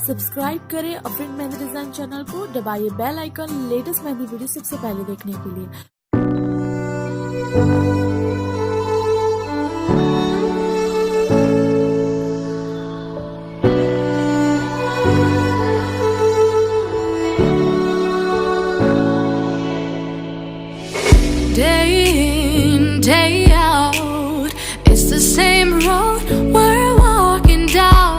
Subscribe करें Afreen mehndi design channel को, दबाइए bell icon latest mehndi video सबसे पहले देखने के लिए। Day in, day out, it's the same road we're walking down.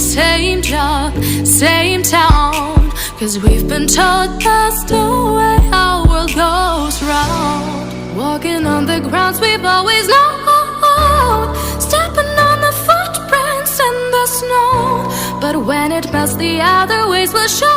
Same job, same town, 'cause we've been told that's the way our world goes round. Walking on the grounds we've always known, stepping on the footprints in the snow. But when it melts, the other ways will show.